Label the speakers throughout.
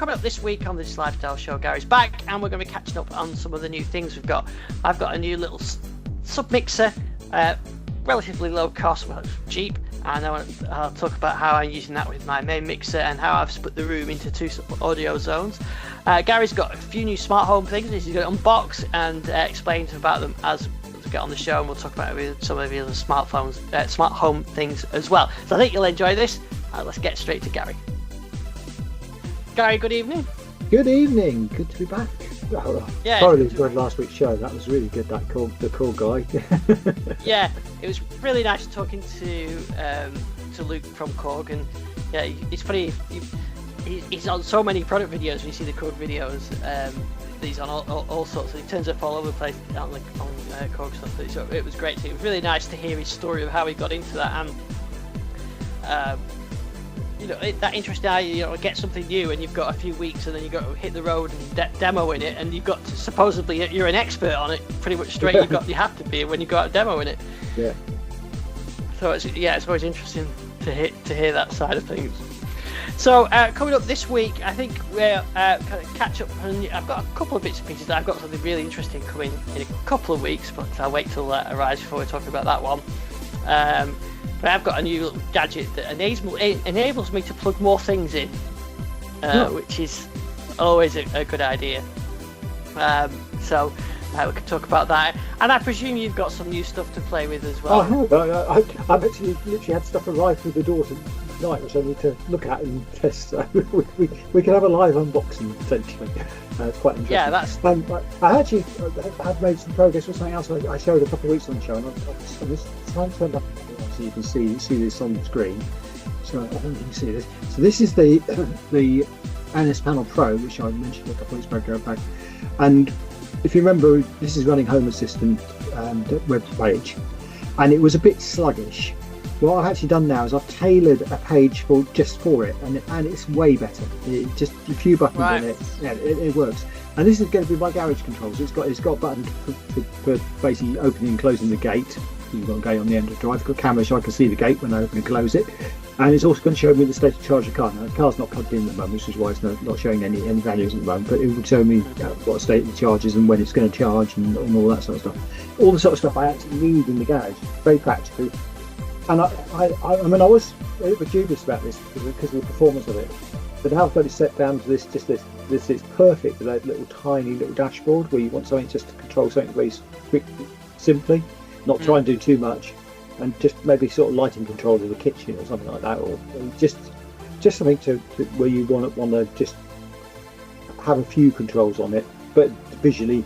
Speaker 1: coming up this week on this lifestyle show, Gary's back, and we're going to be catching up on some of the new things we've got. I've got a new little submixer, relatively low cost, well, cheap, and I'll talk about how I'm using that with my main mixer and how I've split the room into two audio zones. Gary's got a few new smart home things. He's going to unbox and explain about them as we get on the show, and we'll talk about it with some of the other smart home things as well. So I think you'll enjoy this. Let's get straight to Gary. Gary, good evening.
Speaker 2: Good evening. Good to be back.
Speaker 1: Yeah,
Speaker 2: thoroughly enjoyed last week's show. That was really good. The Korg guy.
Speaker 1: Yeah, it was really nice talking to Luke from Korg, and yeah, it's funny. He's on so many product videos. When you see the Korg videos, he's on all sorts. He turns up all over the place on Korg stuff. So it was great. It was really nice to hear his story of how he got into that, and that interesting how get something new and you've got a few weeks and then you've got to hit the road and demo in it, and you've got to, supposedly you're an expert on it pretty much straight. You have to be when you go out demo in it. Yeah. So it's always interesting to hear that side of things. So coming up this week, I think we'll kind of catch up, and I've got a couple of bits and pieces. I've got something really interesting coming in a couple of weeks, but I'll wait till that arrives before we talk about that one. But I've got a new little gadget that enables me to plug more things in, which is always a good idea. So we can talk about that. And I presume you've got some new stuff to play with as well.
Speaker 2: I've actually literally had stuff arrive through the door tonight, which I need to look at and test. So we can have a live unboxing potentially. It's quite interesting.
Speaker 1: Yeah, that's.
Speaker 2: I actually have made some progress with something else I showed a couple of weeks on the show, and this time turned up. So you can see this on the screen. So I don't think you can see this. So this is the NS Panel Pro, which I mentioned a couple of weeks back. And if you remember, this is running Home Assistant web page, and it was a bit sluggish. What I've actually done now is I've tailored a page just for it, and it's way better. It just a few buttons on it, yeah, it works. And this is going to be my garage controls. It's got buttons for basically opening and closing the gate. You've got a gate on the end of the drive. It's got a camera so I can see the gate when I open and close it. And it's also going to show me the state of charge of the car. Now the car's not plugged in at the moment, which is why it's not showing any values at the moment. But it would show me what state the charge is and when it's going to charge and all that sort of stuff. All the sort of stuff I actually need in the garage. Very practical. And I mean, I was a little bit dubious about this because of the performance of it. But now I've got it set down to this is perfect for that little tiny little dashboard where you want something just to control something very quickly, simply, not try and do too much, and just maybe sort of lighting control of the kitchen or something like that, or just something to where you want to just have a few controls on it, but visually,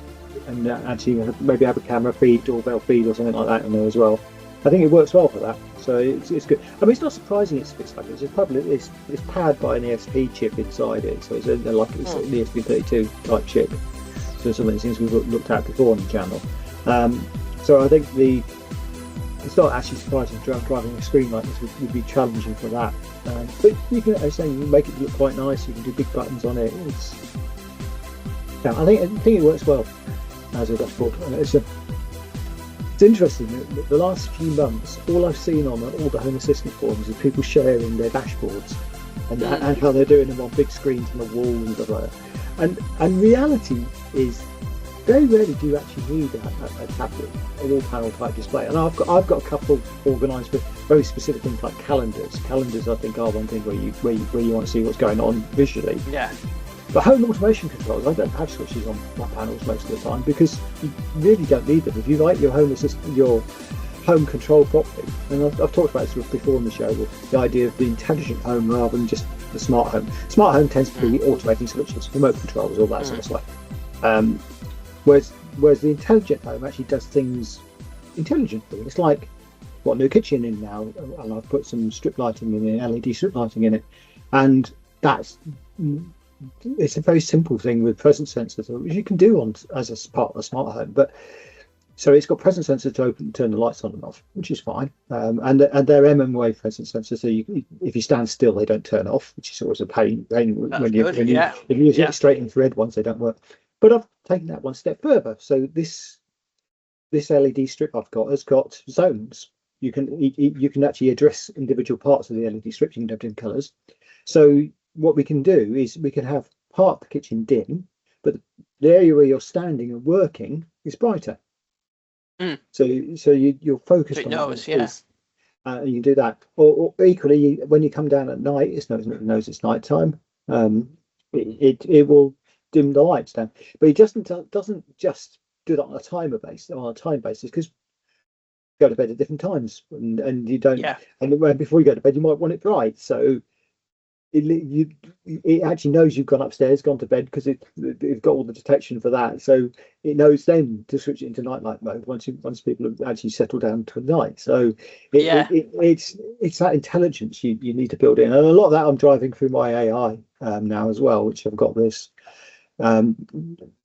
Speaker 2: and actually maybe have a camera feed, doorbell feed, or something like that in there as well. I think it works well for that, so it's good. I mean, it's not surprising it's like this. It's powered by an ESP chip inside it, so it's an ESP32 type chip. So some of the things we've looked at before on the channel. So I think it's not actually surprising driving a screen like this would be challenging for that. But you can, as I say, you make it look quite nice. You can do big buttons on it. I think it works well as a dashboard. It's interesting that the last few months, all I've seen on all the Home Assistant forums is people sharing their dashboards and how they're doing them on big screens on the wall and stuff like that. And reality is, very rarely do you actually need a tablet, a wall panel type display. And I've got a couple organised with very specific things like calendars. Calendars, I think, are one thing where you want to see what's going on visually.
Speaker 1: Yeah.
Speaker 2: But home automation controls, I don't have switches on my panels most of the time because you really don't need them. If you like your home assistant, your home control properly, and I've talked about this before on the show, with the idea of the intelligent home rather than just the smart home. Smart home tends to be automating switches, remote controls, all that sort of stuff. Whereas the intelligent home actually does things intelligently. It's like got a new kitchen in now, and I've put some strip lighting in it, LED strip lighting in it, and it's a very simple thing with presence sensors, which you can do as a part of a smart home. But so it's got presence sensors to open and turn the lights on and off, which is fine. And they're wave presence sensors, so if you stand still, they don't turn off, which is always a pain if you use it straight infrared ones, they don't work. But I've taken that one step further. So this LED strip I've got has got zones. You can actually address individual parts of the LED strip. You can have different colours. So what we can do is we can have part of the kitchen dim, but the area where you're standing and working is brighter. So you're focused
Speaker 1: it
Speaker 2: on
Speaker 1: knows,
Speaker 2: that. And you do that. Or equally, when you come down at night, it knows it's night time. It will dim the lights down, but it doesn't just do that on a time basis, because go to bed at different times, and you don't.
Speaker 1: Yeah.
Speaker 2: And before you go to bed, you might want it bright. So it actually knows you've gone upstairs, gone to bed, because it's got all the detection for that. So it knows then to switch it into night mode once people have actually settled down to night. So it's that intelligence you need to build in, and a lot of that I'm driving through my AI now as well, which I've got this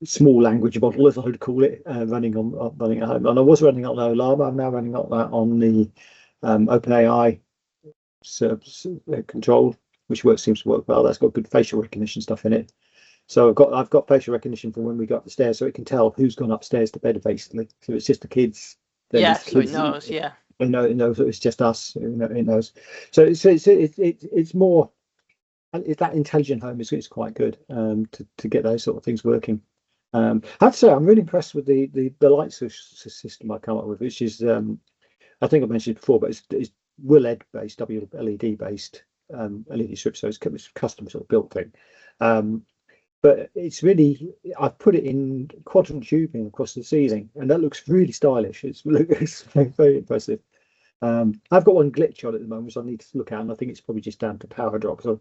Speaker 2: small language model, as I would call it, running at home. And I was running on Olama. I'm now running on that on the OpenAI control, which seems to work well. That's got good facial recognition stuff in it. So I've got facial recognition from when we go up the stairs, so it can tell who's gone upstairs to bed, basically. So it's just the kids.
Speaker 1: So it knows. Yeah.
Speaker 2: It knows that it's just us. It knows. So it's more. That intelligent home is quite good to get those sort of things working. I have to say, I'm really impressed with the light system I come up with, which is I think I mentioned it before, but it's WLED based, WLED based LED strips, so it's a custom sort of built thing. But it's really, I've put it in quadrant tubing across the ceiling, and that looks really stylish. It's very, very impressive. I've got one glitch on at the moment, so I need to look at, and I think it's probably just down to power drop. So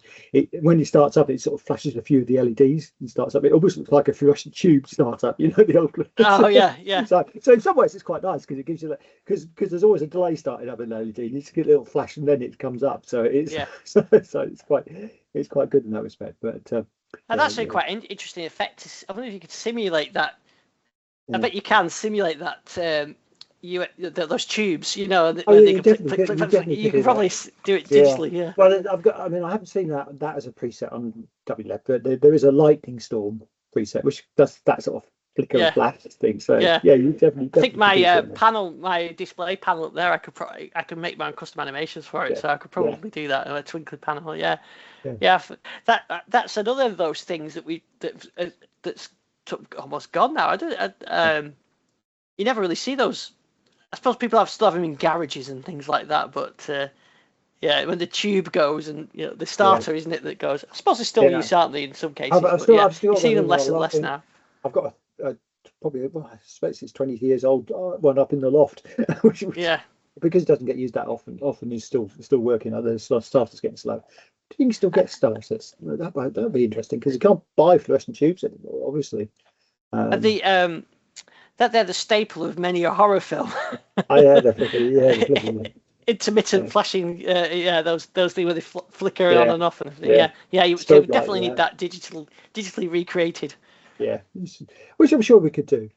Speaker 2: when it starts up, it sort of flashes a few of the LEDs and starts up. It almost looks like a fluorescent tube starts up, the old.
Speaker 1: Oh yeah.
Speaker 2: So in some ways it's quite nice, because it gives you that, because there's always a delay starting up in LED. You just get a little flash and then it comes up. So it's so it's quite good in that respect. But
Speaker 1: and that's quite interesting effect. I wonder if you could simulate that. I bet you can simulate that. Those tubes, you can probably do it digitally. Yeah.
Speaker 2: Well, I haven't seen that as a preset on WLED, but there is a lightning storm preset which does that sort of flicker and flash thing. So you definitely.
Speaker 1: I think my display panel up there, I could make my own custom animations for it, so I could probably do that. A twinkling panel, That's another of those things that's almost gone now. You never really see those. I suppose people still have them in garages and things like that, but when the tube goes and the starter, isn't it, that goes? I suppose they still use, aren't they, in some cases? You see them less and less now.
Speaker 2: I've got probably, I suppose it's 20 years old one up in the loft, which because it doesn't get used that often is still working. The starter's getting slow. You can still get starters. That'd be interesting, because you can't buy fluorescent tubes anymore, obviously.
Speaker 1: They're the staple of many a horror film.
Speaker 2: Definitely.
Speaker 1: Intermittent flashing, those things where they flicker on and off, and everything. You definitely need that digitally recreated. Yeah,
Speaker 2: which I'm sure we could do.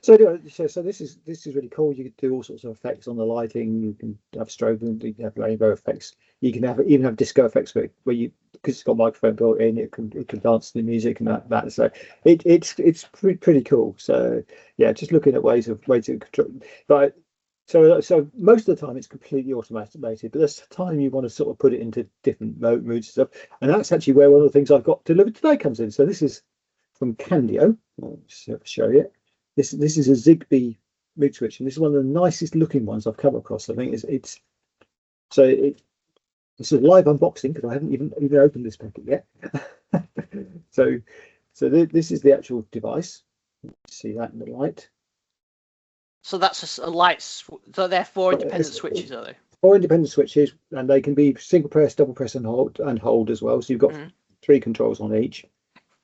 Speaker 2: So this is really cool. You can do all sorts of effects on the lighting. You can have strobe, you can have rainbow effects. You can even have disco effects where you, because it's got a microphone built in, it can dance to the music and that. So it's pretty cool. So just looking at ways to control. But so most of the time it's completely automated, but there's time you want to sort of put it into different moods and stuff, and that's actually where one of the things I've got delivered today comes in. So this is from Candio. I'll show you. This is a Zigbee mood switch, and this is one of the nicest looking ones I've come across. I think it's a live unboxing, because I haven't even opened this packet yet. so this is the actual device. See that in the light.
Speaker 1: So that's a light. So they're 4 independent switches, are they?
Speaker 2: 4 independent switches, and they can be single press, double press, and hold as well. So you've got 3 controls on each.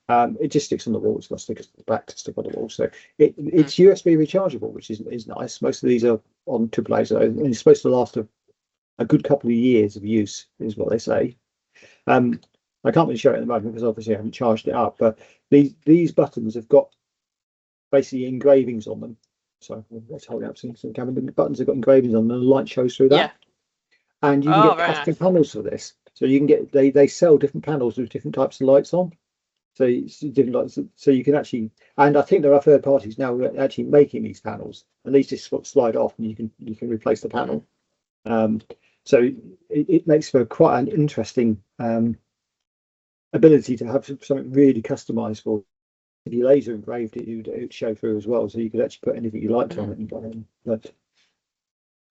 Speaker 2: It just sticks on the wall. It's got stickers at the back to stick on the wall. So it's USB rechargeable, which is nice. Most of these are on AAA, so and it's supposed to last a good couple of years of use, is what they say. I can't really show it at the moment because obviously I haven't charged it up. But these buttons have got basically engravings on them. So let's hold it up. So the buttons have got engravings on them, and the light shows through that. Yeah. And you can get custom panels for this. So you can get they sell different panels with different types of lights on. So it's different lights. So you can actually, and I think there are third parties now actually making these panels, and these just slide off, and you can replace the panel. So it makes for quite an interesting ability to have something really customized for. If you laser engraved it, it would show through as well, so you could actually put anything you liked on it. But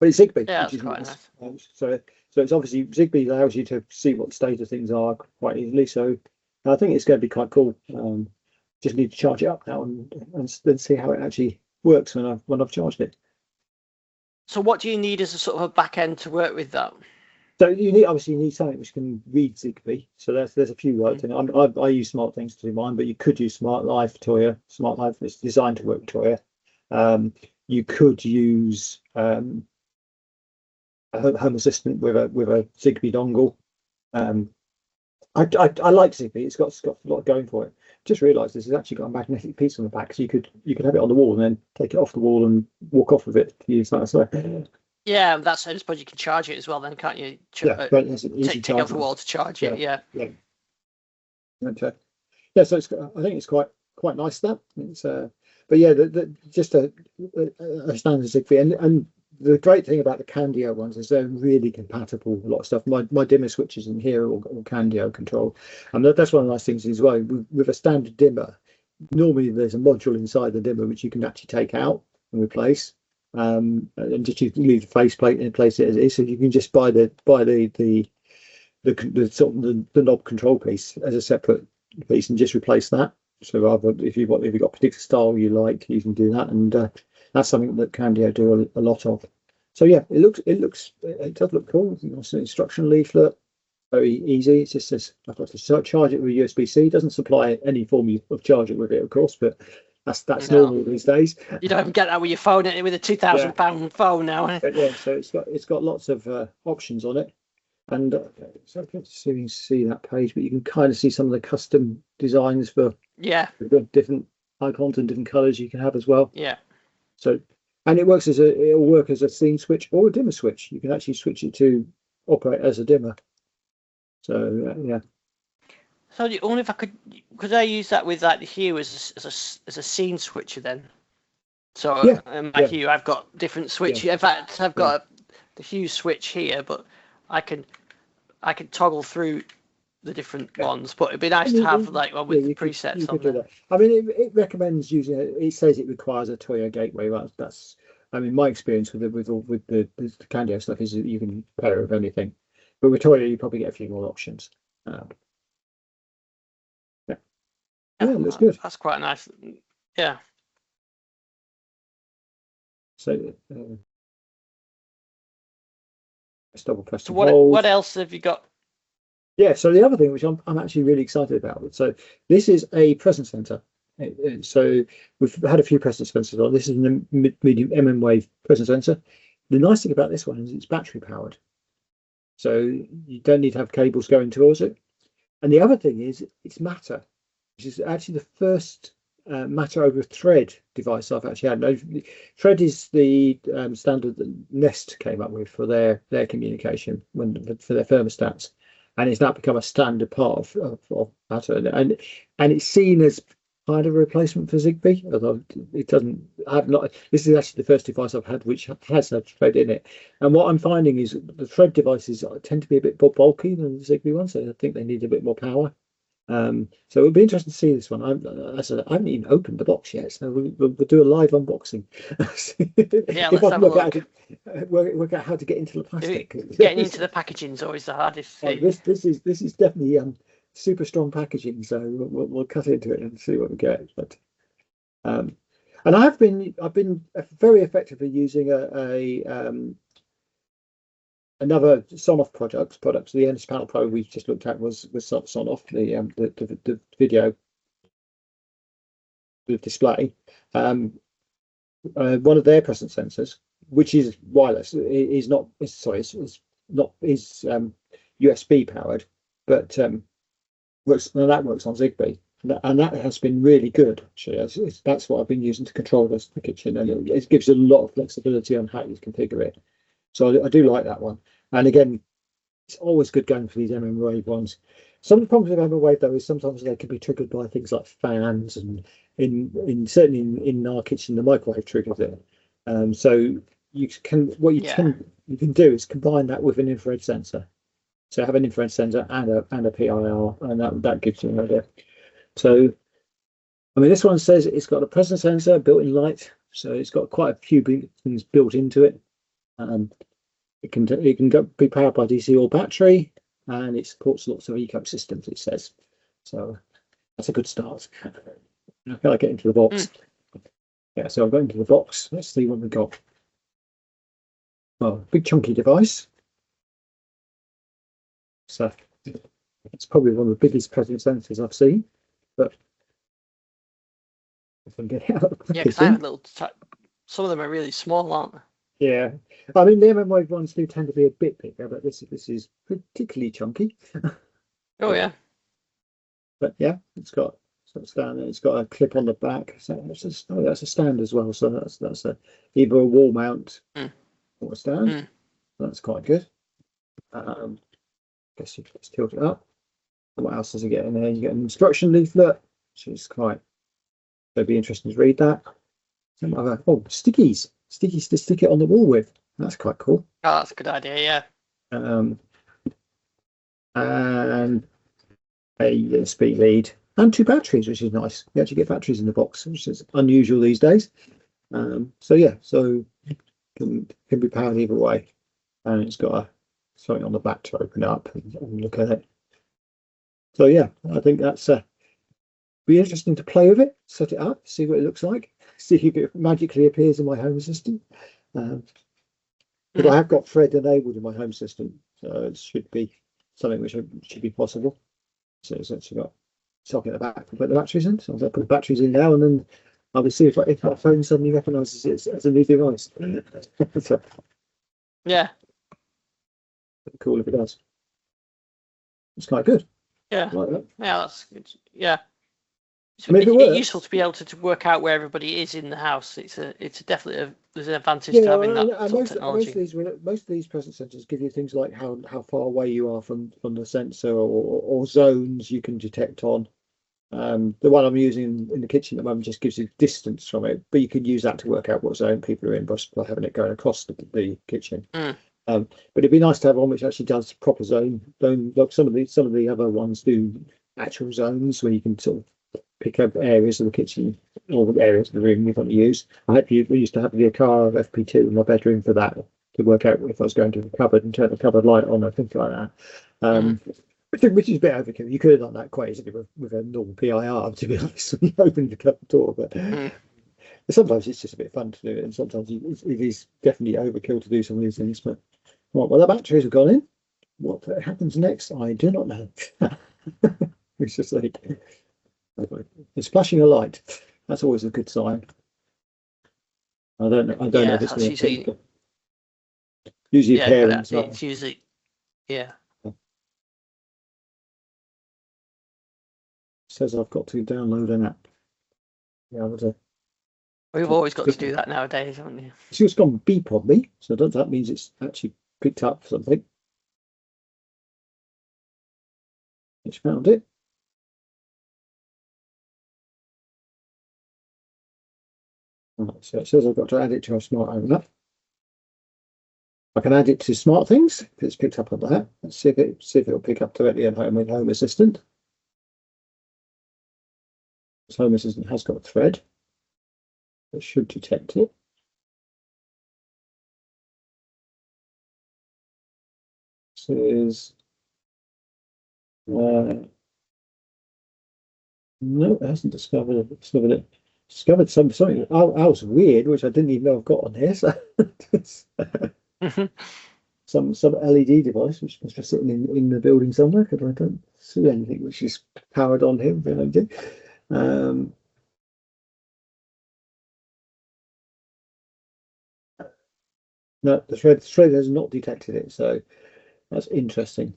Speaker 2: it's Zigbee,
Speaker 1: Yeah,
Speaker 2: which
Speaker 1: that's
Speaker 2: is
Speaker 1: quite
Speaker 2: nice.
Speaker 1: nice.
Speaker 2: So it's obviously Zigbee allows you to see what the state of things are quite easily. So I think it's going to be quite cool. Just need to charge it up now and then see how it actually works when I've charged it.
Speaker 1: So what do you need as a sort of a back end to work with that?
Speaker 2: So you need something which can read Zigbee. So there's a few words in it. I use SmartThings to do mine, but you could use SmartLife Tuya. SmartLife is designed to work with Tuya. You could use a Home Assistant with a Zigbee dongle. I like Zigbee. It's got a lot going for it. Just realised this has actually got a magnetic piece on the back, so you could have it on the wall and then take it off the wall and walk off with it to use that. So
Speaker 1: yeah, that's. I suppose you can charge it as well. Then can't you?
Speaker 2: But it's an easy
Speaker 1: take it off the wall to charge it. Yeah.
Speaker 2: Okay. Yeah. So I think it's quite nice that it's but yeah, just a standard Zigbee and the great thing about the Candio ones is they're really compatible with a lot of stuff. My dimmer switches in here are all Candio control, and that's one of the nice things as well. With a standard dimmer, normally there's a module inside the dimmer which you can actually take out and replace, and just you leave the faceplate and place it as it is. So you can just buy the sort of the knob control piece as a separate piece and just replace that. So rather, if you've got a particular style you like, you can do that, and that's something that Candio do a lot of. So yeah, it does look cool. It's an instruction leaflet, very easy. It just says I've got to charge it with USB-C. It doesn't supply any form of charger with it, of course, but that's normal these days.
Speaker 1: You don't even get that with your phone, with a £2,000 phone now.
Speaker 2: But yeah, so it's got lots of options on it, and so I can't see that page, but you can kind of see some of the custom designs for different icons and different colors you can have as well.
Speaker 1: Yeah.
Speaker 2: So, and it'll work as a scene switch or a dimmer switch. You can actually switch it to operate as a dimmer. So yeah.
Speaker 1: So I wonder if I could I use that with like the hue as a scene switcher then? So my hue, I've got different switches. In fact, I've got the hue switch here, but I can toggle through the different ones, but it'd be nice to have like one with the presets on there.
Speaker 2: I mean, it recommends using it. It says it requires a Tuya gateway. That's I mean, my experience with the Candio stuff is that you can pair it with anything, but with Tuya you probably get a few more options. Yeah, looks good.
Speaker 1: That's quite nice. Yeah.
Speaker 2: So let's double press.
Speaker 1: So what else have you got?
Speaker 2: Yeah, so the other thing which I'm actually really excited about. So this is a presence sensor. So we've had a few presence sensors on. This is a medium MM wave presence sensor. The nice thing about this one is it's battery powered, so you don't need to have cables going towards it. And the other thing is it's Matter, which is actually the first Matter over Thread device I've actually had. No, Thread is the standard that Nest came up with for their communication for their thermostats. And it's now become a standard part of Matter, and it's seen as kind of a replacement for Zigbee, although it doesn't have not. This is actually the first device I've had which has had Thread in it, and what I'm finding is the Thread devices tend to be a bit more bulky than the Zigbee ones, so I think they need a bit more power. So it'll be interesting to see this one. I haven't even opened the box yet, so we'll do a live unboxing.
Speaker 1: Yeah, let's have a look.
Speaker 2: Work out how to get into the plastic.
Speaker 1: Getting into the packaging is always the hardest thing.
Speaker 2: This is definitely super strong packaging, so we'll cut into it and see what we get. But and I've been very effectively using another Sonoff product. The Ernest Panel Pro we just looked at was Sonoff, the video, the display. One of their presence sensors, which is wireless, is USB powered, but works on Zigbee, and that has been really good. Actually, that's what I've been using to control the kitchen, and it gives a lot of flexibility on how you configure it. So I do like that one. And again, it's always good going for these MM wave ones. Some of the problems with MM wave though is sometimes they can be triggered by things like fans, and certainly in our kitchen the microwave triggers it. So you can do is combine that with an infrared sensor, So have an infrared sensor and a PIR, and that gives you an idea. So I mean, this one says it's got a presence sensor, built-in light, so it's got quite a few things built into it. It can be powered by DC or battery, and it supports lots of ecosystems. It says so. That's a good start. I feel like get into the box. Yeah, so I've got into the box. Let's see what we've got. Well, big chunky device. So it's probably one of the biggest presence sensors I've seen, but if I can get it out of the
Speaker 1: Yeah, because I have little. Some of them are really small, aren't they?
Speaker 2: Yeah, I mean the mmWave ones do tend to be a bit bigger, but this is particularly chunky.
Speaker 1: Oh yeah.
Speaker 2: But yeah, it's got a stand. It's got a clip on the back. So that's a stand as well. So that's either a wall mount or a stand. That's quite good. Guess you just tilt it up. What else does it get in there? You get an instruction leaflet, which is quite. It'd be interesting to read that. Some other stickies to stick it on the wall with. That's quite cool.
Speaker 1: Oh, that's a good idea. Yeah.
Speaker 2: And a USB lead and 2 batteries, which is nice. You actually get batteries in the box, which is unusual these days. So yeah, so can be powered either way, and it's got something on the back to open up and look at it. So yeah, I think that's be interesting to play with it, set it up, see what it looks like, see if it magically appears in my home assistant. But I have got Thread enabled in my home assistant, so it should be something which should be possible. So it's actually got socket at the back to put the batteries in. So I'll put the batteries in now, and then I'll see if my phone suddenly recognises it as a new device. So,
Speaker 1: yeah.
Speaker 2: Cool if it does. It's quite good.
Speaker 1: Yeah.
Speaker 2: I like that.
Speaker 1: Yeah, that's good. Yeah.
Speaker 2: I mean,
Speaker 1: it's useful to be able to work out where everybody is in the house. It's definitely there's an advantage to having that sort of technology.
Speaker 2: Most of these presence sensors give you things like how far away you are from the sensor, or zones you can detect on. The one I'm using in the kitchen at the moment just gives you distance from it, but you can use that to work out what zone people are in by having it going across the kitchen. But it'd be nice to have one which actually does proper zone. Like some of the other ones do actual zones where you can sort of pick up areas of the kitchen or areas of the room you want to use. We used to have the car FP2 in my bedroom for that, to work out if I was going to the cupboard and turn the cupboard light on or things like that. Which is a bit overkill. You could have done that quite easily with a normal PIR, to be honest, when you open the cupboard door. But sometimes it's just a bit fun to do it, and sometimes it is definitely overkill to do some of these things. But well, the batteries have gone in. What happens next, I do not know. It's just like it's flashing a light. That's always a good sign. I don't know if it's going to usually parents.
Speaker 1: It's usually
Speaker 2: Says I've got to download an app. Yeah,
Speaker 1: we've always got to do that nowadays, haven't you?
Speaker 2: It's just gone beep on me, so that means it's actually picked up something. It's found it. Right, so it says I've got to add it to a smart home app. I can add it to SmartThings if it's picked up on that. Let's see if it'll pick up directly at home with Home Assistant. This Home Assistant has got a thread. It should detect it. Says no, it hasn't discovered it. Discovered something else weird, which I didn't even know I've got on here. So some LED device which must be sitting in the building somewhere, because I don't see anything which is powered on here with LED. No, the thread has not detected it, so that's interesting.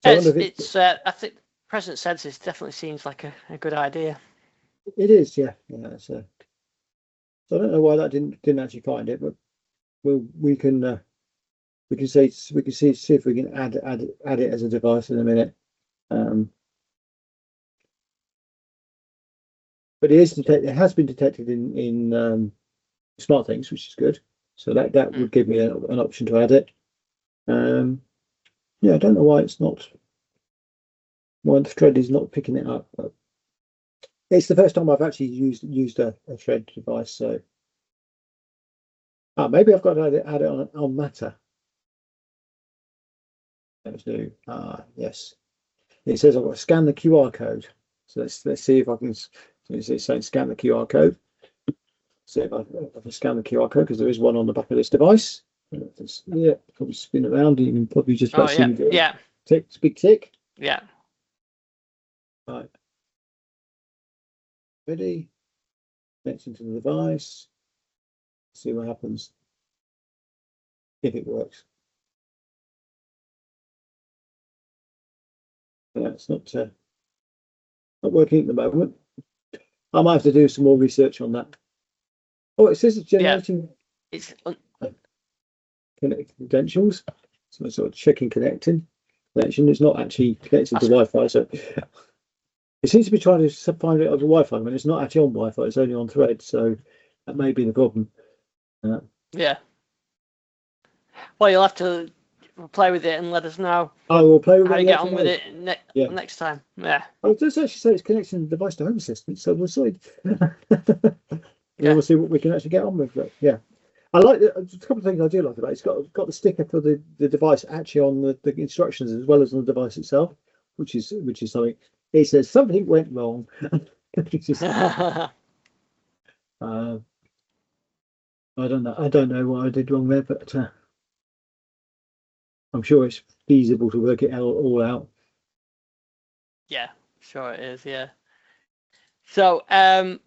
Speaker 1: So I think presence sensors definitely seems like a good idea.
Speaker 2: It is, yeah. So I don't know why that didn't actually find it, but we can see if we can add it as a device in a minute. But it is detected. It has been detected in SmartThings, which is good. So that would give me an option to add it. Yeah, I don't know why why the thread is not picking it up. But it's the first time I've actually used a thread device. So maybe I've got to add it on Matter. Let's do. Yes. It says I've got to scan the QR code. So let's see if I can. It's saying scan the QR code. See if I can scan the QR code, because there is one on the back of this device. Yeah, probably spin around. You can probably just about see me
Speaker 1: yeah.
Speaker 2: Tick, big tick.
Speaker 1: Yeah.
Speaker 2: Right. Ready. Connecting to the device. See what happens. If it works. Yeah, it's not working at the moment. I might have to do some more research on that. Oh, it says it's generating.
Speaker 1: Yeah. It's
Speaker 2: credentials. So it's sort of checking connection. It's not actually connected to Wi-Fi, so it seems to be trying to find it over Wi-Fi when it's not actually on Wi-Fi. It's only on Thread, so that may be the problem.
Speaker 1: Yeah. Well, you'll have to play with it and let us know.
Speaker 2: I will play with
Speaker 1: how
Speaker 2: it.
Speaker 1: You get on with it next time. Yeah.
Speaker 2: It does actually say it's connecting the device to Home Assistant, so we'll see. We'll see what we can actually get on with. But yeah, I like a couple of things I do like about it. It's got the sticker for the device actually on the instructions as well as on the device itself, which is something. It says something went wrong. I don't know what I did wrong there, but I'm sure it's feasible to work it all out.
Speaker 1: Yeah, sure it is. Yeah. So, well,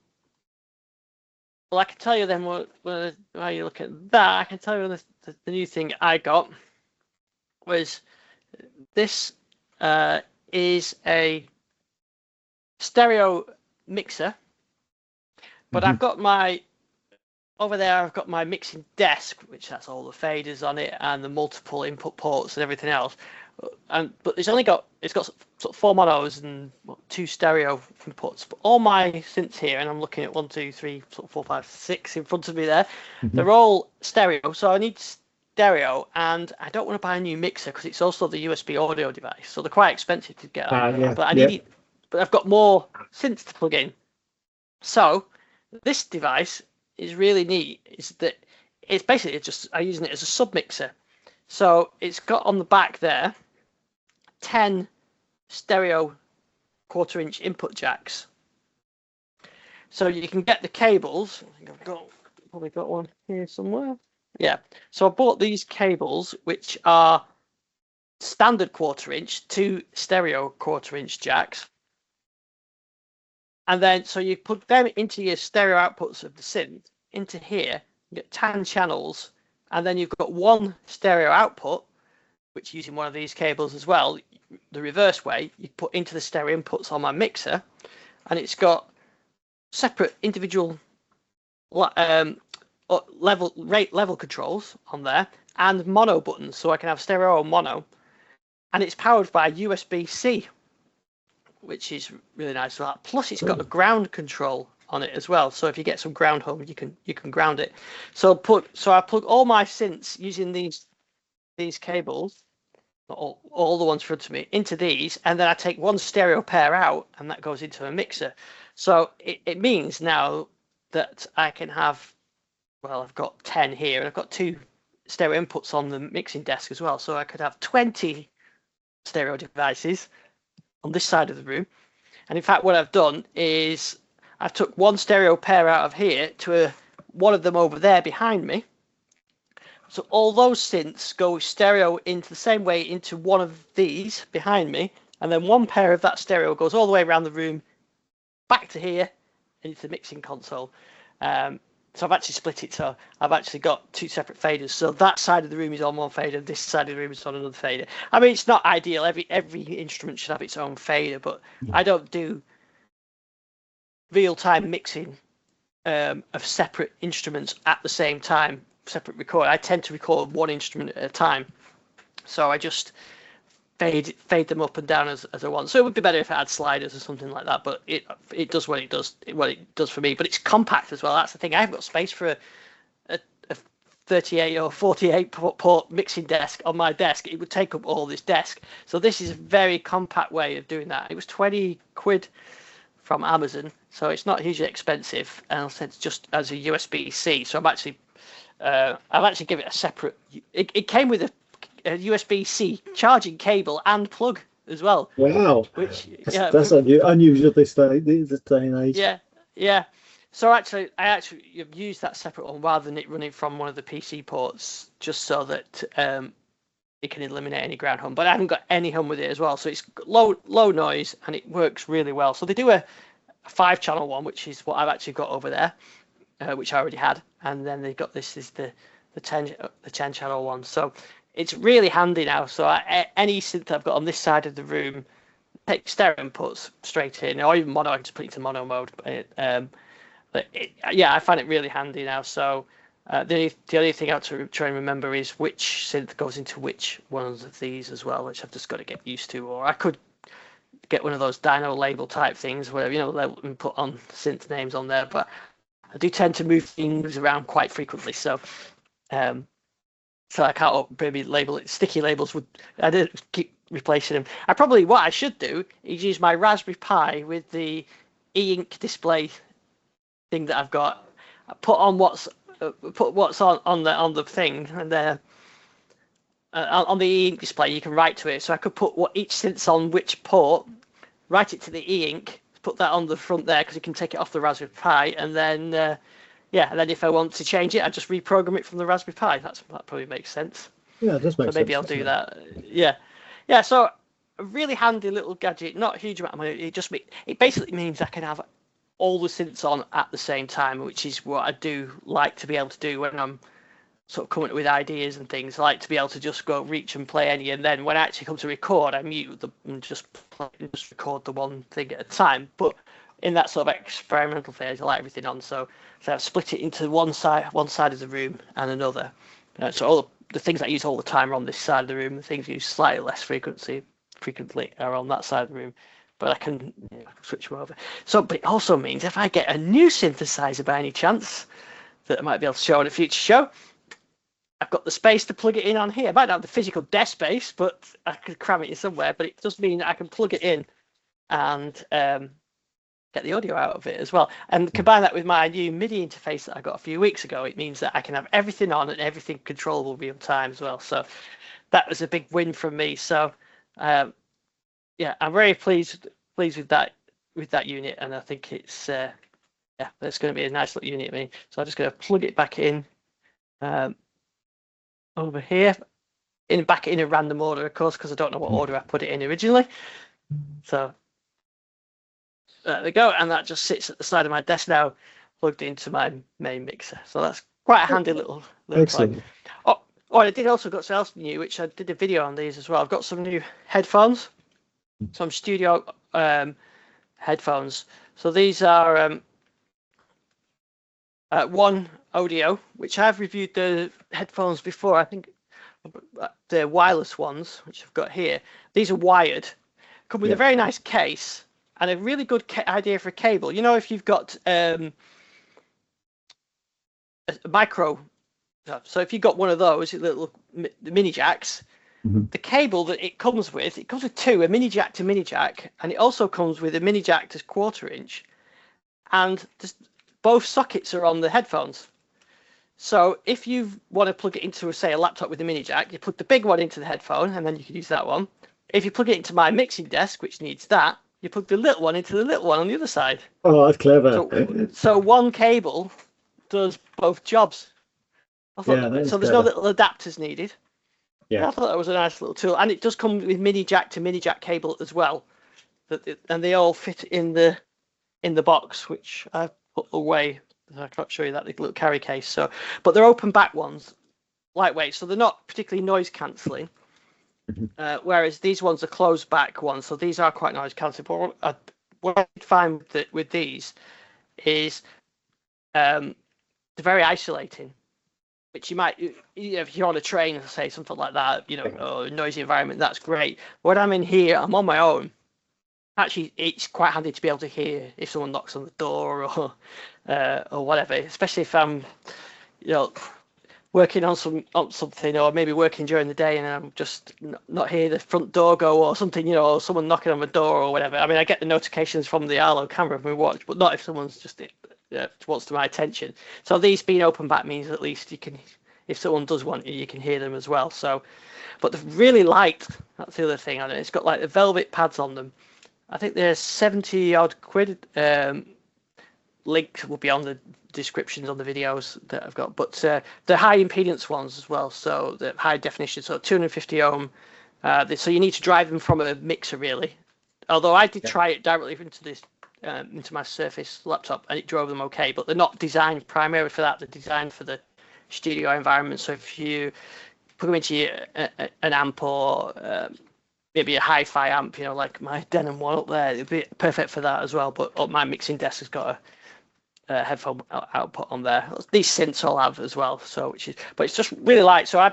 Speaker 1: I can tell you then while you look at that, I can tell you the new thing I got was this is a stereo mixer, but I've got over there. I've got my mixing desk, which has all the faders on it and the multiple input ports and everything else. But it's got sort of 4 monos and 2 stereo inputs. But all my synths here, and I'm looking at 1, 2, 3, sort of 4, 5, 6 in front of me there. They're all stereo, so I need stereo, and I don't want to buy a new mixer because it's also the USB audio device, so they're quite expensive to get. But I've got more synths to plug in. So this device is really neat. Is that it's basically I'm using it as a submixer. So it's got on the back there 10 stereo 1/4 inch input jacks. So you can get the cables. I think I've probably got one here somewhere. Yeah. So I bought these cables, which are standard 1/4 inch, 2 stereo 1/4 inch jacks. And then so you put them into your stereo outputs of the synth into here. You get 10 channels, and then you've got 1 stereo output, which using one of these cables as well, the reverse way, you put into the stereo inputs on my mixer, and it's got separate individual level controls on there and mono buttons, so I can have stereo or mono, and it's powered by USB-C, which is really nice. Plus, it's got a ground control on it as well. So if you get some ground home, you can ground it. So I plug all my synths using these cables, all the ones in front of me, into these, and then I take 1 stereo pair out, and that goes into a mixer. So it means now that I can have, well, I've got 10 here, and I've got 2 stereo inputs on the mixing desk as well. So I could have 20 stereo devices on this side of the room. And in fact, what I've done is I've took 1 stereo pair out of here to one of them over there behind me. So all those synths go stereo into the same way into one of these behind me, and then 1 pair of that stereo goes all the way around the room back to here into the mixing console. So I've actually split it. So I've actually got 2 separate faders. So that side of the room is on 1 fader. This side of the room is on another fader. I mean, it's not ideal. Every instrument should have its own fader, but I don't do real-time mixing of separate instruments at the same time. Separate record. I tend to record 1 instrument at a time. So I just fade them up and down as I want. So it would be better if it had sliders or something like that, but it does what it does for me. But it's compact as well. That's the thing. I haven't got space for 38 or 48 port mixing desk on my desk, it would take up all this desk. So this is a very compact way of doing that. It was 20 quid from Amazon, so it's not hugely expensive, and it's just as a USB-C. So I've actually given it a separate. It came with a USB-C charging cable and plug as well.
Speaker 2: Wow,
Speaker 1: which
Speaker 2: that's unusual this day and age.
Speaker 1: Yeah. So I actually used that separate one rather than it running from one of the PC ports, just so that it can eliminate any ground hum. But I haven't got any hum with it as well, so it's low noise and it works really well. So they do a 5-channel one, which is what I've actually got over there, which I already had, and then they've got this is the 10-channel one. So it's really handy now. So any synth I've got on this side of the room, take stereo inputs straight in, or even mono. I can just put it into mono mode. I find it really handy now. So the only thing I have to try and remember is which synth goes into which ones of these as well, which I've just got to get used to. Or I could get one of those dyno label type things, whatever, and put on synth names on there. But I do tend to move things around quite frequently, so I can't maybe label it. Sticky labels I didn't keep replacing them. What I should do is use my Raspberry Pi with the e-ink display thing that I've got. I put what's on the thing, and on the e-ink display you can write to it. So I could put what each synth's on which port, write it to the e-ink, put that on the front there because you can take it off the Raspberry Pi, and then and then if I want to change it, I just reprogram it from the Raspberry Pi. That probably makes sense.
Speaker 2: Yeah, it does make sense.
Speaker 1: So maybe I'll do that. Yeah. So a really handy little gadget, not a huge amount of money. It basically means I can have all the synths on at the same time, which is what I do like to be able to do when I'm sort of coming up with ideas and things. I like to be able to just go reach and play any, and then when I actually come to record, I mute them and just record the one thing at a time. But in that sort of experimental phase, I like everything on. So I've split it into one side of the room and another. So all the things I use all the time are on this side of the room. The things I use slightly less frequently are on that side of the room. But I can switch them over. So, but it also means if I get a new synthesizer by any chance that I might be able to show in a future show, I've got the space to plug it in on here. I might not have the physical desk space, but I could cram it in somewhere. But it does mean that I can plug it in and get the audio out of it as well. And combine that with my new MIDI interface that I got a few weeks ago, it means that I can have everything on and everything controllable real time as well. So that was a big win from me. So I'm very pleased with that unit, and I think it's it's going to be a nice little unit. So I'm just going to plug it back in over here, back in a random order, of course, because I don't know what order I put it in originally. So there we go, and that just sits at the side of my desk now, plugged into my main mixer. So that's quite a handy little
Speaker 2: Excellent.
Speaker 1: Plug. Oh, I did also got something else new, which I did a video on these as well. I've got some new headphones, some studio headphones. So these are OneOdio, which I've reviewed the headphones before. I think the wireless ones, which I've got here. These are wired, come with a very nice case and a really good idea for a cable. You know, if you've got a micro, so if you've got one of those little mini jacks, the cable that it comes with two, a mini jack to mini jack, and it also comes with a mini jack to 1/4 inch, and both sockets are on the headphones. So if you want to plug it into, say, a laptop with a mini jack, you plug the big one into the headphone, and then you can use that one. If you plug it into my mixing desk, which needs that, you plug the little one into the little one on the other side.
Speaker 2: Oh, that's clever.
Speaker 1: So one cable does both jobs. So there's no little adapters needed. Yeah, I thought that was a nice little tool, and it does come with mini jack to mini jack cable as well. And they all fit in the box, which I put away. I can't show you that little carry case. So, but they're open back ones, lightweight, so they're not particularly noise cancelling. Whereas these ones are closed back ones, so these are quite noise cancelling. But what I find with these is they're very isolating. Which you might, if you're on a train, say something like that, or a noisy environment, that's great. When I'm in here, I'm on my own. Actually, it's quite handy to be able to hear if someone knocks on the door or whatever. Especially if I'm, working on something, or maybe working during the day, and I'm just not hear the front door go or something, or someone knocking on the door or whatever. I mean, I get the notifications from the Arlo camera of my watch, but not if someone's just wants to my attention. So these being open back means at least you can, if someone does want you can hear them as well. So, but they're really light. That's the other thing on it. It's got like the velvet pads on them. I think they're 70 odd quid. Link will be on the descriptions on the videos that I've got, but the high impedance ones as well, so the high definition, so 250 ohm. So you need to drive them from a mixer really. Although I did try it directly into my Surface laptop, and it drove them okay, but they're not designed primarily for that. They're designed for the studio environment. So if you put them into an amp or maybe a hi-fi amp, like my Denon one up there, it'd be perfect for that as well. But my mixing desk has got a headphone output on there. These synths all have as well. So but it's just really light. So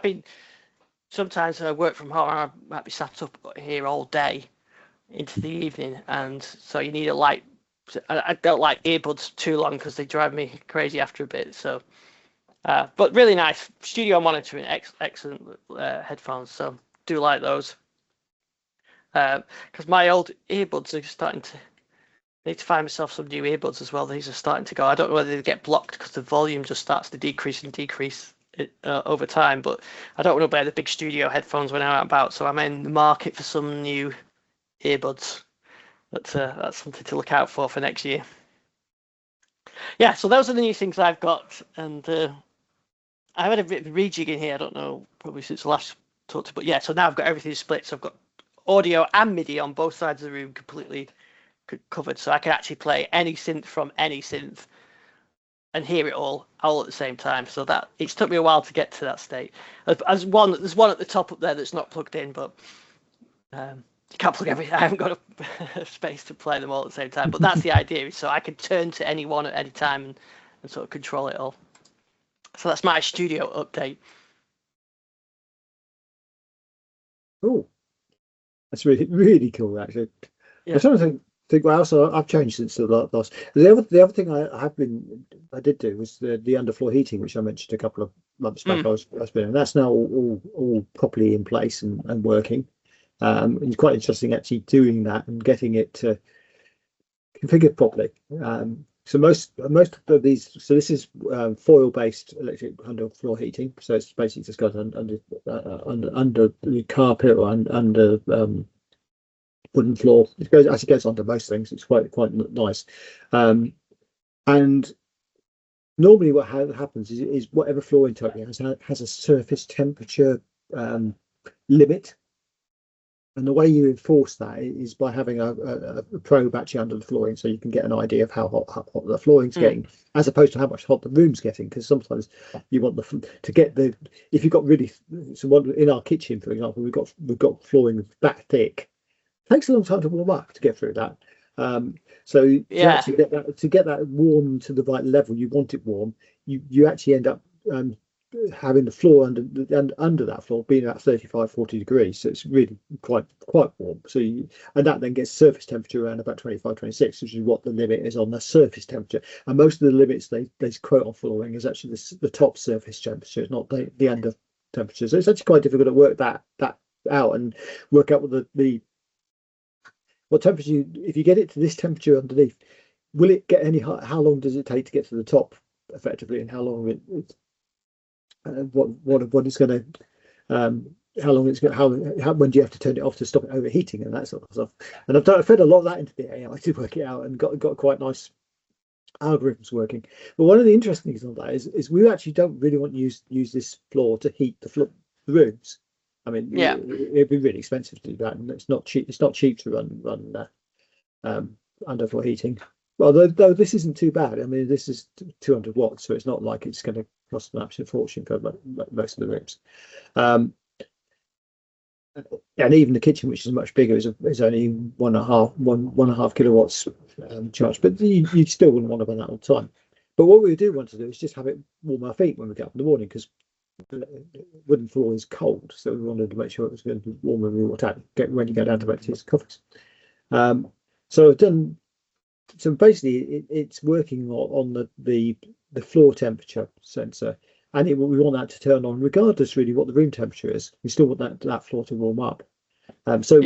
Speaker 1: sometimes I work from home, I might be sat up here all day into the evening, and so you need a light. I don't like earbuds too long because they drive me crazy after a bit. So, but really nice studio monitoring, excellent headphones. So do like those. Because my old earbuds are starting to need to find myself some new earbuds as well. These are starting to go. I don't know whether they get blocked because the volume just starts to decrease over time. But I don't want to buy the big studio headphones when I'm out about. So I'm in the market for some new earbuds. That's something to look out for next year. Yeah, so those are the new things I've got, and I had a bit of rejig in here. I don't know, probably since the last talk to, but yeah. So now I've got everything split. So I've got audio and MIDI on both sides of the room completely covered, so I can actually play any synth from any synth and hear it all at the same time. So that it's took me a while to get to that state. There's one at the top up there that's not plugged in, but you can't plug everything. I haven't got a space to play them all at the same time. But that's the idea, so I can turn to any one at any time and sort of control it all. So that's my studio update.
Speaker 2: Cool. That's really, really cool, actually.
Speaker 1: Yeah.
Speaker 2: I'm trying to think what else I've changed since the last. The other thing I did do was the underfloor heating, which I mentioned a couple of months back. I was been, and that's now all properly in place and working. It's quite interesting actually doing that and getting it to configured properly. So most of these, so this is foil-based electric underfloor heating. So it's basically just got under the carpet or under wooden floor. It actually goes under most things. It's quite nice. And normally what happens is whatever flooring type has a surface temperature limit. And the way you enforce that is by having a probe actually under the flooring, so you can get an idea of how hot the flooring's getting, as opposed to how much hot the room's getting. Because sometimes you want to get if you've got really, so in our kitchen, for example, we've got flooring that thick. It takes a long time to warm up to get through that. So to get that warm to the right level, you want it warm. You actually end up having the floor under that floor being about 35-40 degrees, so it's really quite warm. So and that then gets surface temperature around about 25-26, which is what the limit is on the surface temperature. And most of the limits they quote on flooring is actually the top surface temperature, it's not the under temperature. So it's actually quite difficult to work that out and work out what temperature if you get it to this temperature underneath, will it get any higher? How long does it take to get to the top effectively, and how long what it's going to how long it's going how when do you have to turn it off to stop it overheating and that sort of stuff. And I've fed a lot of that into the AI to work it out and got quite nice algorithms working. But one of the interesting things on that is we actually don't really want to use this floor to heat the rooms. I mean, it'd be really expensive to do that, and it's not cheap. It's not cheap to run underfloor heating. Well, though this isn't too bad. I mean, this is 200 watts, so it's not like it's going to cost an absolute fortune for most of the rooms. And even the kitchen, which is much bigger, is only one and a half kilowatts charge. But you still wouldn't want to run that all the time. But what we do want to do is just have it warm our feet when we get up in the morning, because wooden floor is cold, so we wanted to make sure it was going to be warm when we walked out. When you go down to make tea and coffees. So I've done. So basically, it's working on the floor temperature sensor, and we want that to turn on regardless really what the room temperature is. We still want that floor to warm up. So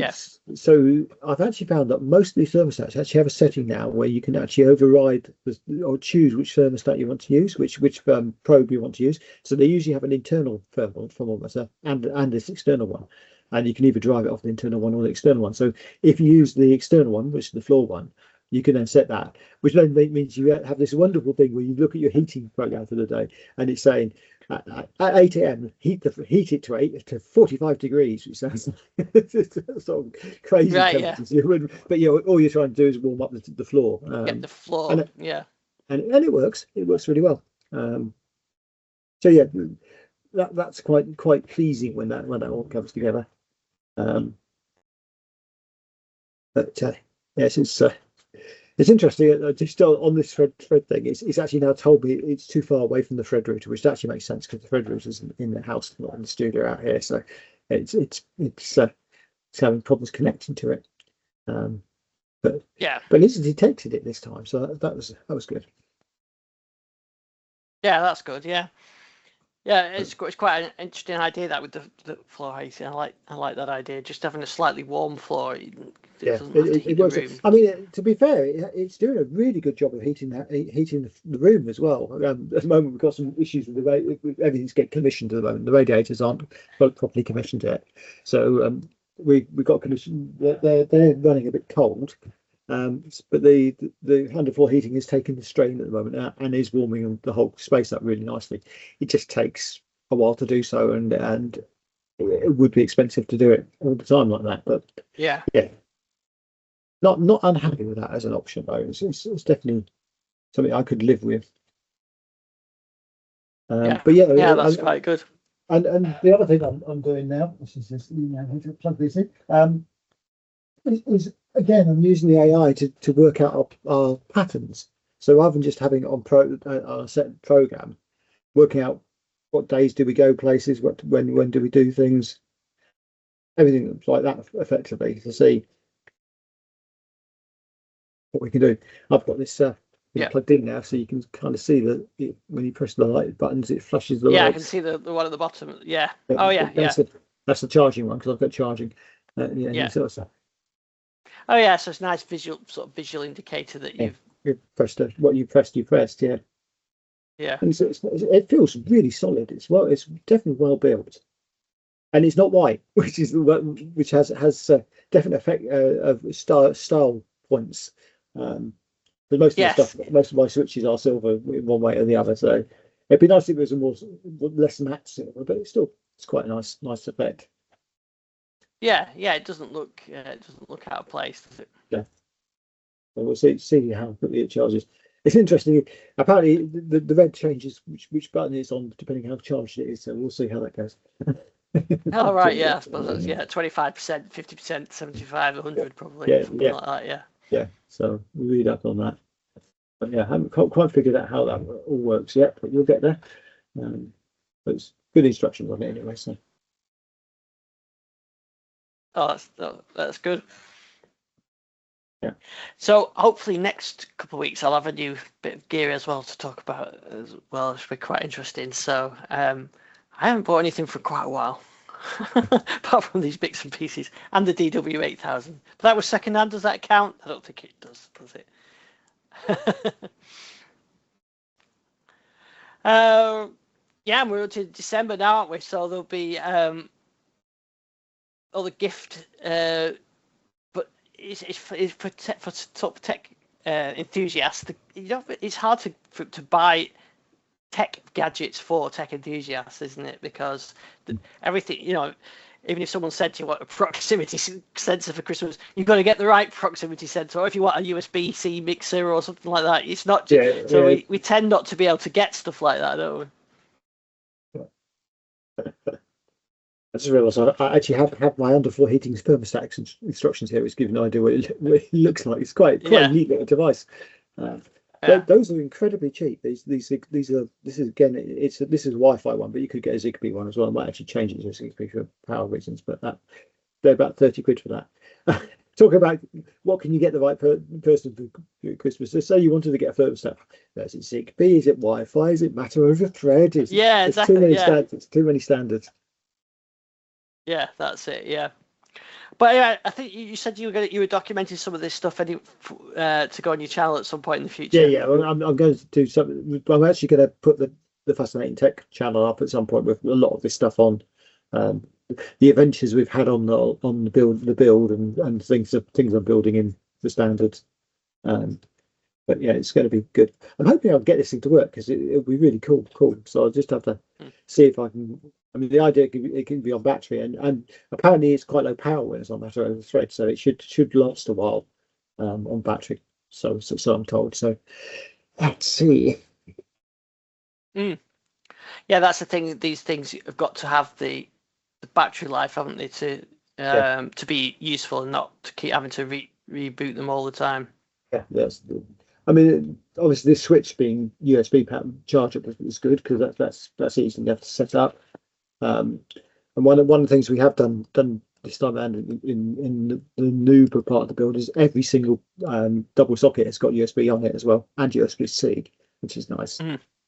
Speaker 2: I've actually found that most of these thermostats actually have a setting now where you can actually override or choose which thermostat you want to use, which probe you want to use. So they usually have an internal thermometer and this external one, and you can either drive it off the internal one or the external one. So if you use the external one, which is the floor one, you can then set that, which then means you have this wonderful thing where you look at your heating program for the day, and it's saying at 8 a.m. heat it to 45 degrees, which sounds sort of crazy temperatures. Yeah. But all you're trying to do is warm up the floor.
Speaker 1: Get the floor,
Speaker 2: and it works. It works really well. So yeah, that's quite pleasing when that all comes together. But yes, it's interesting. Just on this thread thing, it's actually now told me it's too far away from the thread router, which actually makes sense because the thread router is in the house, not in the studio out here. So it's having problems connecting to it. But at least it detected it this time, so that was good.
Speaker 1: Yeah, that's good. Yeah, it's quite an interesting idea that with the floor heating. I like that idea. Just having a slightly warm floor. It works.
Speaker 2: I mean, to be fair, it's doing a really good job of heating the room as well. At the moment, we've got some issues with everything's getting commissioned at the moment. The radiators aren't properly commissioned yet, so we got commissioned. They're running a bit cold, but the underfloor heating is taking the strain at the moment and is warming the whole space up really nicely. It just takes a while to do so, and it would be expensive to do it all the time like that. But yeah. Not unhappy with that as an option though. It's definitely something I could live with. But
Speaker 1: that's quite good.
Speaker 2: And the other thing I'm doing now, this is just plug these in, is again I'm using the AI to work out our patterns. So rather than just having it on our set program, working out what days do we go places, when do we do things, everything like that effectively to see what we can do. I've got this plugged in now, so you can kind of see that when you press the light buttons, it flashes the lights.
Speaker 1: I can see the one at the bottom. Yeah.
Speaker 2: That's the charging one because I've got charging.
Speaker 1: So it's a nice visual indicator that
Speaker 2: you've pressed what you pressed. Yeah.
Speaker 1: Yeah.
Speaker 2: And it feels really solid. It's definitely well built, and it's not white, which has definite effect of style points. But most of my switches are silver in one way or the other. So it'd be nice if it was less matte silver, but it's quite a nice effect.
Speaker 1: Yeah, it doesn't look out of place, does it?
Speaker 2: Yeah. So we'll see how quickly it charges. It's interesting. Apparently, the red changes which button it's on depending how charged it is. So we'll see how that goes.
Speaker 1: Oh right, I suppose that's 25%, 50%, 75, 100 probably, something like that.
Speaker 2: Yeah, so we'll read up on that. But I haven't quite figured out how that all works yet, but you'll get there. But it's good instructions on it anyway. So.
Speaker 1: Oh, that's good.
Speaker 2: Yeah.
Speaker 1: So hopefully next couple of weeks I'll have a new bit of gear as well to talk about as well. It should be quite interesting. So I haven't bought anything for quite a while. Apart from these bits and pieces and the DW8000, but that was second-hand. Does that count? I don't think it does it? We're up to December now, aren't we? So there'll be all the gift, but it's for top tech enthusiasts. It's hard to buy tech gadgets for tech enthusiasts, isn't it? Because everything, even if someone said to you what a proximity sensor for Christmas, you've got to get the right proximity sensor. Or if you want a USB-C mixer or something like that, it's not. We tend not to be able to get stuff like that, don't we?
Speaker 2: I just realised I actually have my underfloor heating thermostat instructions here, which gives an idea what it looks like. It's quite a neat little device. Those are incredibly cheap. This is Wi-Fi one, but you could get a Zigbee one as well. I might actually change it to a Zigbee for power reasons, but they're about 30 quid for that. talk about what can you get the right person for Christmas. So say you wanted to get a thermostat. Is it Zigbee? Is it Wi-Fi? Is it matter over thread?
Speaker 1: Yeah,
Speaker 2: There's too
Speaker 1: exactly.
Speaker 2: many
Speaker 1: Yeah,
Speaker 2: standards. Too many standards.
Speaker 1: yeah, that's it. Yeah. But anyway, I think you said you were documenting some of this stuff to go on your channel at some point in the future.
Speaker 2: Yeah. Well, I'm going to do something. I'm actually going to put the Fascinating Tech channel up at some point with a lot of this stuff on. Um, the adventures we've had on the build and things I'm building in the standards. But yeah, it's going to be good. I'm hoping I'll get this thing to work because it'll be really cool. So I'll just have to see if I can. I mean, the idea it can be on battery, and apparently it's quite low power when it's on matter over thread, so it should last a while on battery. So I'm told. So let's see.
Speaker 1: Mm. Yeah, that's the thing. These things have got to have the battery life, haven't they, to be useful and not to keep having to reboot them all the time.
Speaker 2: Yeah, I mean, obviously this switch being USB charger is good because that's easy enough to set up. And one of the things we have done this time around in the new part of the build is every single double socket has got USB on it as well, and USB-C, which is nice.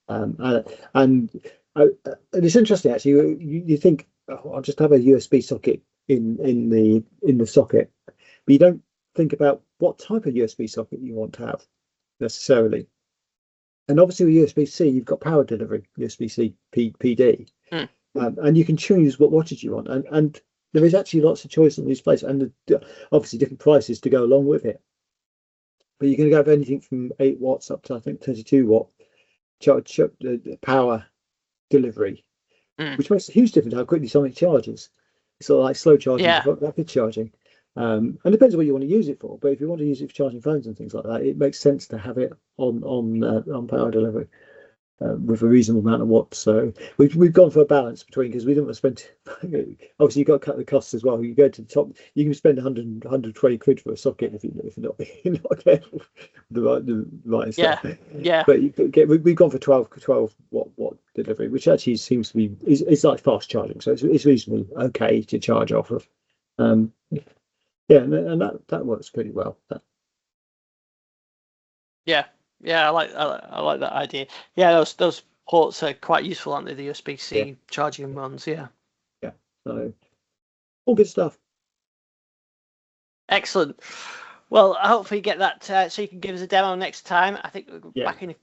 Speaker 2: And it's interesting actually. You think, oh, I'll just have a USB socket in the socket, but you don't think about what type of USB socket you want to have necessarily. And obviously with USB-C, you've got power delivery, USB-C PD. And you can choose what wattage you want, and there is actually lots of choice in these places, and obviously different prices to go along with it. But you can go for anything from 8 watts up to I think 32 watt power delivery, which makes a huge difference how quickly something charges. It's sort of like slow charging, rapid charging, and it depends on what you want to use it for. But if you want to use it for charging phones and things like that, it makes sense to have it on power delivery. With a reasonable amount of watts, so we've gone for a balance between, because we didn't want to spend. Obviously, you've got to cut the costs as well. You go to the top, you can spend 120 quid for a socket if you're not careful the right stuff.
Speaker 1: Yeah.
Speaker 2: But we've gone for 12 watt delivery, which actually seems to be it's like fast charging, so it's reasonably okay to charge off of. And that works pretty well.
Speaker 1: Yeah, I like that idea. Yeah, those ports are quite useful, aren't they? The USB-C charging ones. Yeah.
Speaker 2: So all good stuff.
Speaker 1: Excellent. Well, hopefully you get that so you can give us a demo next time. I think we'll be back in.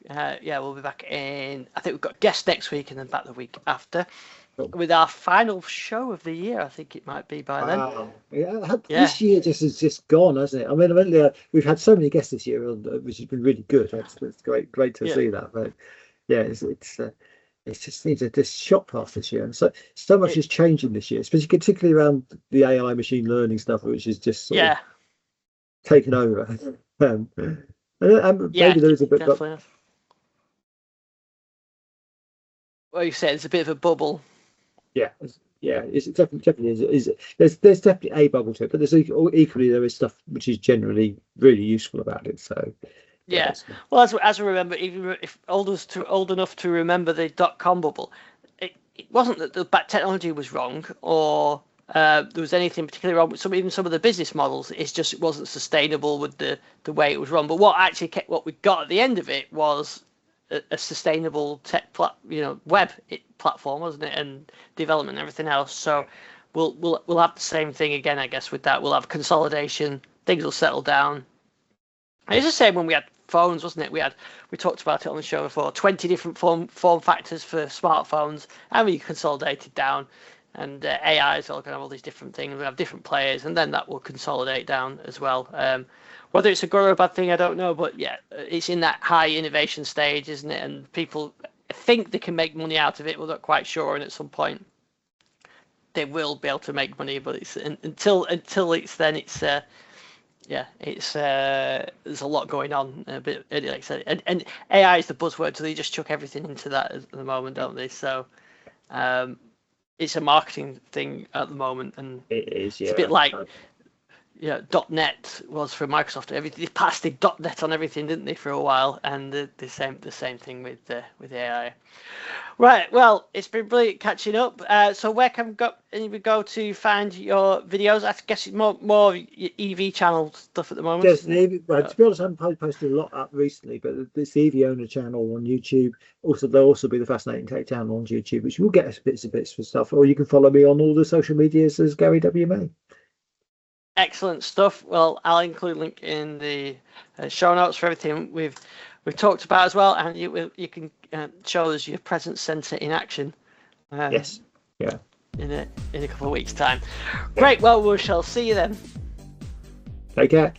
Speaker 1: We'll be back in. I think we've got guests next week and then back the week after with our final show of the year. I think it might be by then.
Speaker 2: This year has just gone, hasn't it? I mean, we've had so many guests this year, which has been really good. It's great to see that. But yeah, it's just seems a shot past this year, and so much is changing this year, especially particularly around the AI machine learning stuff, which is just sort of taken over. Maybe there is a bit.
Speaker 1: Well, you said it's a bit of a bubble.
Speaker 2: It's definitely is. There's definitely a bubble to it, but there's equally there is stuff which is generally really useful about it. So
Speaker 1: well, as I remember, even if old enough to remember the .com bubble, it wasn't that the technology was wrong or there was anything particularly wrong with even some of the business models. It's just it wasn't sustainable with the way it was run. But what we got at the end of it was a sustainable web platform, wasn't it, and development and everything else. So we'll have the same thing again, I guess. With that, we'll have consolidation. Things will settle down. And it's the same when we had phones, wasn't it? We talked about it on the show before. 20 different form factors for smartphones, and we consolidated down. And AI is all going to have all these different things. We have different players, and then that will consolidate down as well. Whether it's a good or a bad thing, I don't know. But yeah, it's in that high innovation stage, isn't it? And people think they can make money out of it. We're not quite sure, and at some point they will be able to make money. But it's until it's then it's there's a lot going on. But like I said, and AI is the buzzword, so they just chuck everything into that at the moment, don't they? So it's a marketing thing at the moment, and
Speaker 2: it is.
Speaker 1: It's a bit like .NET was for Microsoft. Everything, they pasted .NET on everything, didn't they, for a while? And the same thing with AI. Right. Well, it's been brilliant catching up. So where can we go to find your videos? I guess it's more EV channel stuff at the moment.
Speaker 2: Yes, well, to be honest, I haven't posted a lot up recently, but it's the EV owner channel on YouTube. Also, there'll also be the Fascinating Tech channel on YouTube, which will get us bits for stuff. Or you can follow me on all the social medias as Gary W. May.
Speaker 1: Excellent stuff. Well, I'll include a link in the show notes for everything we've talked about as well, and you can show us your presence centre in action.
Speaker 2: Yes. Yeah.
Speaker 1: In a couple of weeks' time. Great. Well, we shall see you then.
Speaker 2: Take care.